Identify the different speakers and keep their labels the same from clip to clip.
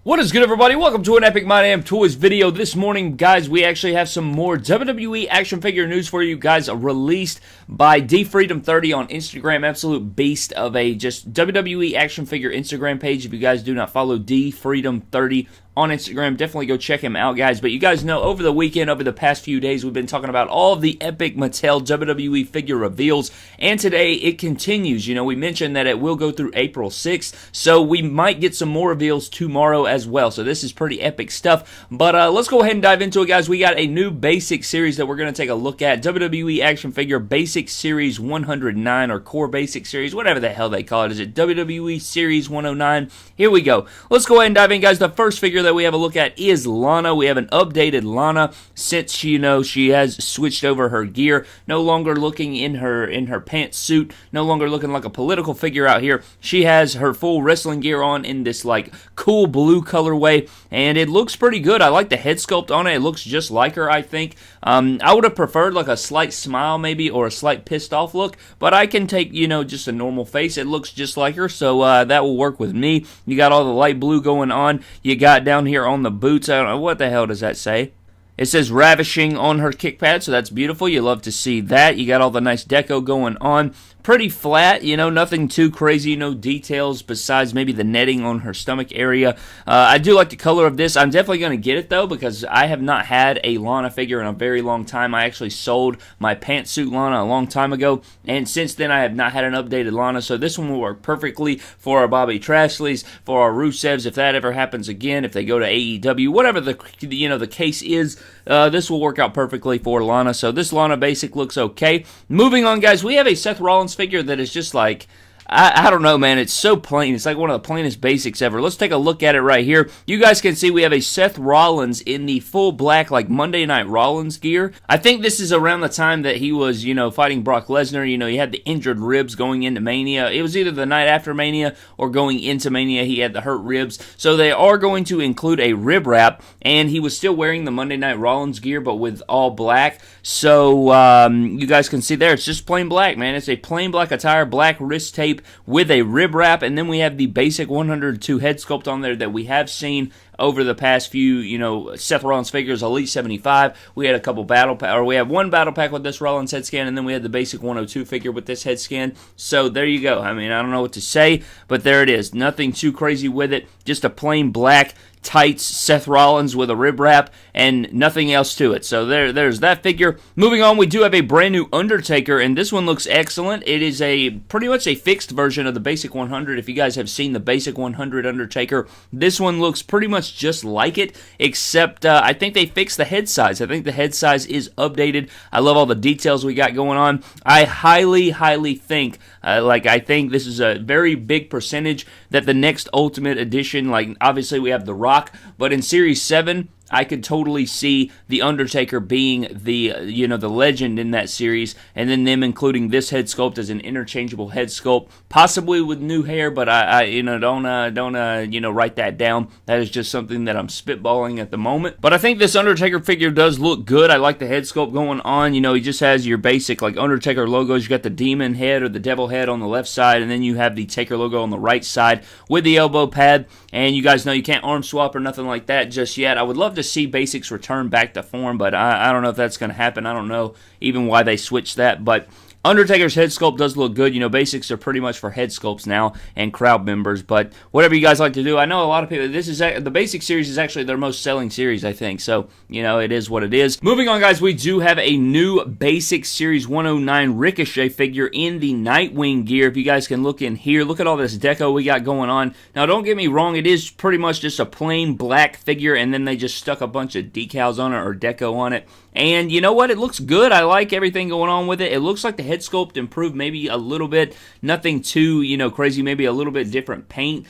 Speaker 1: What is good, everybody? Welcome to an Epic My Damn Toys video. This morning, guys, we actually have some more WWE action figure news for you guys, released by DFreedom30 on Instagram. Absolute beast of a just WWE action figure Instagram page. If you guys do not follow DFreedom30 on Instagram, definitely go check him out, guys. But you guys know, over the weekend, over the past few days, we've been talking about all of the epic Mattel WWE figure reveals, and today it continues. You know, we mentioned that it will go through April 6th, so we might get some more reveals tomorrow as well. So this is pretty epic stuff. But let's go ahead and dive into it, guys. We got a new basic series that we're going to take a look at. WWE action figure Basic Series 109, or Core Basic Series, whatever the hell they call it. Is it WWE Series 109? Here we go. Let's go ahead and dive in, guys. The first figure that we have a look at is Lana. We have an updated Lana since, you know, she has switched over her gear. No longer looking in her pantsuit. No longer looking like a political figure out here. She has her full wrestling gear on in this like cool blue colorway, and it looks pretty good. I like the head sculpt on it. It looks just like her, I think. I would have preferred like a slight smile maybe, or a slight pissed off look, but I can take, you know, just a normal face. It looks just like her, so that will work with me. You got all the light blue going on. You got down here on the boots, I don't know, what the hell does that say? It says Ravishing on her kick pad, so that's beautiful. You love to see that. You got all the nice deco going on. Pretty flat, you know, nothing too crazy, no details besides maybe the netting on her stomach area. I do like the color of this. I'm definitely going to get it, though, because I have not had a Lana figure in a very long time. I actually sold my pantsuit Lana a long time ago, and since then I have not had an updated Lana, so this one will work perfectly for our Bobby Trashleys, for our Rusevs, if that ever happens again, if they go to AEW, whatever the case is. This will work out perfectly for Lana, so this Lana basic looks okay. Moving on, guys, we have a Seth Rollins figure that is just like, I don't know, man. It's so plain. It's like one of the plainest basics ever. Let's take a look at it right here. You guys can see we have a Seth Rollins in the full black, like Monday Night Rollins gear. I think this is around the time that he was, you know, fighting Brock Lesnar. You know, he had the injured ribs going into Mania. It was either the night after Mania or going into Mania. He had the hurt ribs. So they are going to include a rib wrap, and he was still wearing the Monday Night Rollins gear, but with all black. So you guys can see there, it's just plain black, man. It's a plain black attire, black wrist tape with a rib wrap, and then we have the basic 102 head sculpt on there that we have seen over the past few, you know, Seth Rollins figures. Elite 75, we had a couple we have one battle pack with this Rollins head scan, and then we had the basic 102 figure with this head scan. So there you go. I mean, I don't know what to say, but there it is. Nothing too crazy with it. Just a plain black tights Seth Rollins with a rib wrap and nothing else to it. So there's that figure. Moving on, we do have a brand new Undertaker, and this one looks excellent. It is pretty much a fixed version of the basic 100. If you guys have seen the basic 100 Undertaker, this one looks pretty much just like it, except I think they fixed the head size. I think the head size is updated. I love all the details we got going on. I highly think, I think this is a very big percentage that the next Ultimate Edition, like obviously we have The Rock, but in Series 7, I could totally see The Undertaker being the, you know, the legend in that series, and then them including this head sculpt as an interchangeable head sculpt, possibly with new hair, but I you know, don't you know, write that down. That is just something that I'm spitballing at the moment. But I think this Undertaker figure does look good. I like the head sculpt going on. You know, he just has your basic, like, Undertaker logos. You got the demon head or the devil head on the left side, and then you have the Taker logo on the right side with the elbow pad, and you guys know you can't arm swap or nothing like that just yet. I would love to see basics return back to form, but I don't know if that's going to happen. I don't know even why they switched that, but Undertaker's head sculpt does look good. You know, basics are pretty much for head sculpts now and crowd members, but whatever you guys like to do. I know a lot of people, the basic series is actually their most selling series, I think, so, you know, it is what it is. Moving on, guys, we do have a new basic series 109 Ricochet figure in the Nightwing gear. If you guys can look in here, look at all this deco we got going on. Now, don't get me wrong, it is pretty much just a plain black figure, and then they just stuck a bunch of decals on it or deco on it. And you know what? It looks good. I like everything going on with it. It looks like the head sculpt improved maybe a little bit. Nothing too, you know, crazy. Maybe a little bit different paint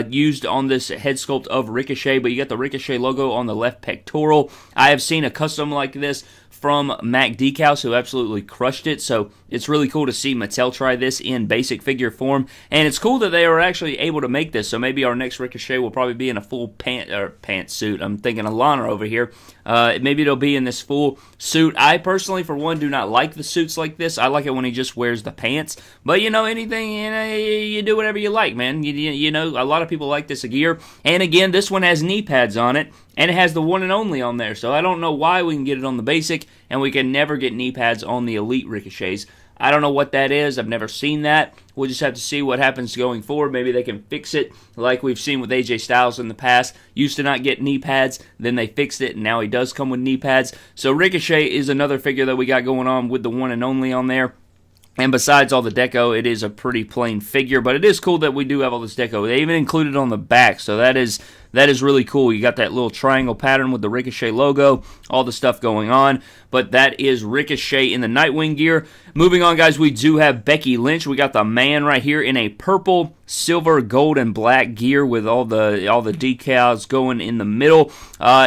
Speaker 1: used on this head sculpt of Ricochet, but you got the Ricochet logo on the left pectoral. I have seen a custom like this from Mac Decals, who absolutely crushed it, so it's really cool to see Mattel try this in basic figure form, and it's cool that they were actually able to make this, so maybe our next Ricochet will probably be in a full pantsuit. I'm thinking of Lana over here. Maybe it'll be in this full suit. I personally, for one, do not like the suits like this. I like it when he just wears the pants. But, anything, you do whatever you like, man. A lot of people like this gear. And again, this one has knee pads on it, and it has the one and only on there. So I don't know why we can get it on the basic, and we can never get knee pads on the Elite Ricochets. I don't know what that is. I've never seen that. We'll just have to see what happens going forward. Maybe they can fix it like we've seen with AJ Styles in the past. Used to not get knee pads, then they fixed it, and now he does come with knee pads. So Ricochet is another figure that we got going on with the one and only on there. And besides all the deco, it is a pretty plain figure, but it is cool that we do have all this deco. They even included it on the back, so that is really cool. You got that little triangle pattern with the Ricochet logo, all the stuff going on. But that is Ricochet in the Nightwing gear. Moving on, guys, we do have Becky Lynch. We got the man right here in a purple, silver, gold, and black gear with all the decals going in the middle.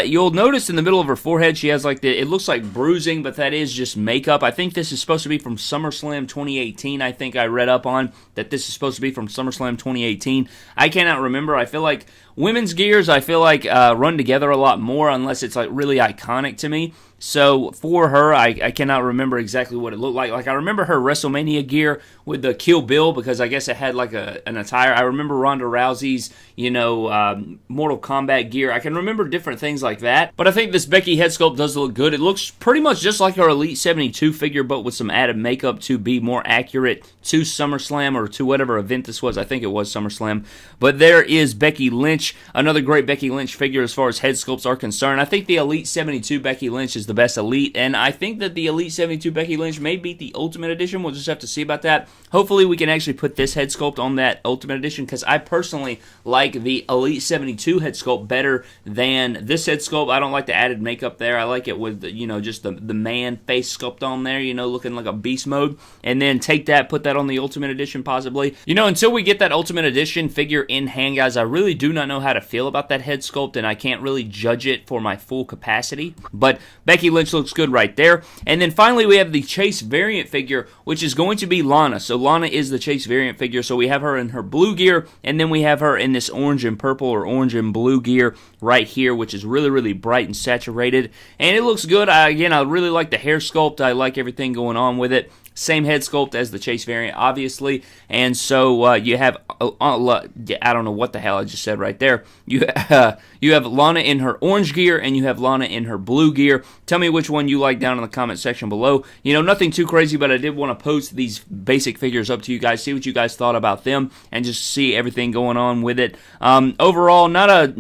Speaker 1: You'll notice in the middle of her forehead she has it looks like bruising, but that is just makeup. I think this is supposed to be from SummerSlam 2018. I think I read up on that this is supposed to be from SummerSlam 2018. I cannot remember. I feel like women's gears, run together a lot more unless it's really iconic to me. So for her, I cannot remember exactly what it looked like. I remember her WrestleMania gear with the Kill Bill because I guess it had an attire. I remember Ronda Rousey's, Mortal Kombat gear. I can remember different things like that. But I think this Becky head sculpt does look good. It looks pretty much just like her Elite 72 figure, but with some added makeup to be more accurate to SummerSlam or to whatever event this was. I think it was SummerSlam. But there is Becky Lynch, another great Becky Lynch figure as far as head sculpts are concerned. I think the Elite 72 Becky Lynch is the best Elite, and I think that the Elite 72 Becky Lynch may beat the Ultimate Edition. We'll just have to see about that. Hopefully we can actually put this head sculpt on that Ultimate Edition, because I personally like the Elite 72 head sculpt better than this head sculpt. I don't like the added makeup there. I like it with just the man face sculpt on there, looking like a beast mode, and then take that, put that on the Ultimate Edition possibly. Until we get that Ultimate Edition figure in hand, guys, I really do not know how to feel about that head sculpt, and I can't really judge it for my full capacity. But Becky Lynch looks good right there. And then finally we have the Chase variant figure, which is going to be Lana. So Lana is the Chase variant figure. So we have her in her blue gear, and then we have her in this orange and purple or orange and blue gear right here, which is really, really bright and saturated. And it looks good. I really like the hair sculpt. I like everything going on with it. Same head sculpt as the Chase variant, obviously. And so you have, I don't know what the hell I just said right there. You have Lana in her orange gear, and you have Lana in her blue gear. Tell me which one you like down in the comment section below. Nothing too crazy, but I did want to post these basic figures up to you guys, see what you guys thought about them, and just see everything going on with it. Overall, not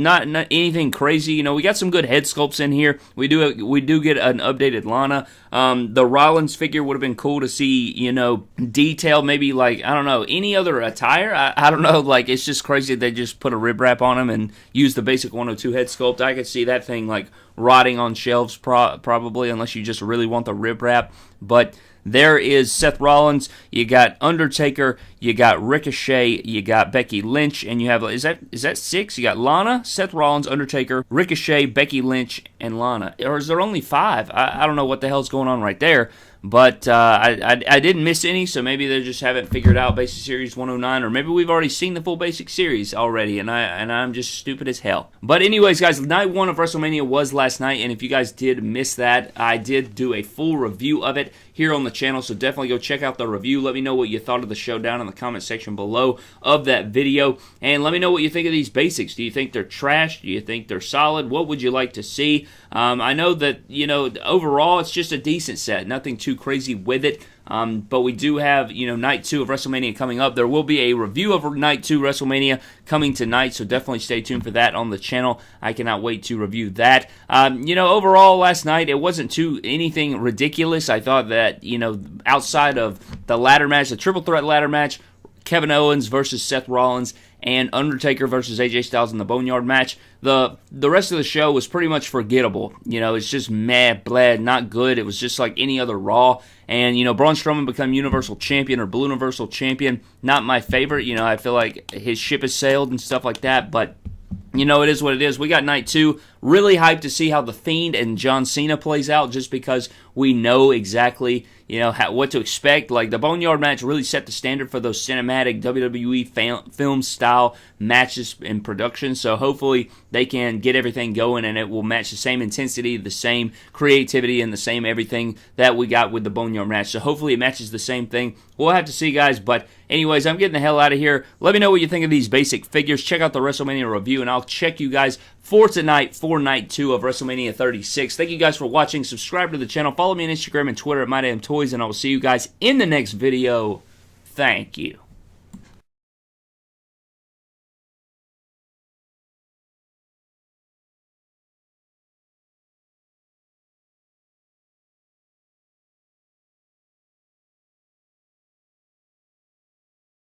Speaker 1: anything crazy. We got some good head sculpts in here. We do get an updated Lana. The Rollins figure would have been cool to see, detail, maybe any other attire. I don't know, it's just crazy they just put a rib wrap on him and use the basic 102 head sculpt. I could see that thing rotting on shelves probably, unless you just really want the rib wrap. But there is Seth Rollins, you got Undertaker, you got Ricochet, you got Becky Lynch, and you have, is that 6? You got Lana, Seth Rollins, Undertaker, Ricochet, Becky Lynch, and Lana. Or is there only 5? I don't know what the hell's going on right there. But I didn't miss any, so maybe they just haven't figured out Basic Series 109, or maybe we've already seen the full Basic Series already, and I'm just stupid as hell. But anyways, guys, night 1 of WrestleMania was last night, and if you guys did miss that, I did do a full review of it here on the channel, so definitely go check out the review. Let me know what you thought of the show down in the comment section below of that video, and let me know what you think of these basics. Do you think they're trash? Do you think they're solid? What would you like to see? I know that, overall it's just a decent set, nothing too crazy with it. But we do have, night 2 of WrestleMania coming up. There will be a review of night 2 WrestleMania coming tonight, so definitely stay tuned for that on the channel. I cannot wait to review that. Overall last night, it wasn't anything ridiculous. I thought that, outside of the ladder match, the triple threat ladder match, Kevin Owens versus Seth Rollins, and Undertaker versus AJ Styles in the Boneyard match, the rest of the show was pretty much forgettable. It's just meh, bleh, not good. It was just like any other Raw. And, Braun Strowman become Universal Champion or Blue Universal Champion, not my favorite. I feel like his ship has sailed and stuff like that, but it is what it is. We got night 2. Really hyped to see how The Fiend and John Cena plays out, just because we know exactly, what to expect. Like, the Boneyard match really set the standard for those cinematic WWE film style matches in production. So hopefully they can get everything going and it will match the same intensity, the same creativity, and the same everything that we got with the Boneyard match. So hopefully it matches the same thing. We'll have to see, guys. But anyways, I'm getting the hell out of here. Let me know what you think of these basic figures. Check out the WrestleMania review, and I'll check you guys for tonight for Night 2 of WrestleMania 36. Thank you guys for watching. Subscribe to the channel. Follow me on Instagram and Twitter at MyDamnToys, and I will see you guys in the next video. Thank you.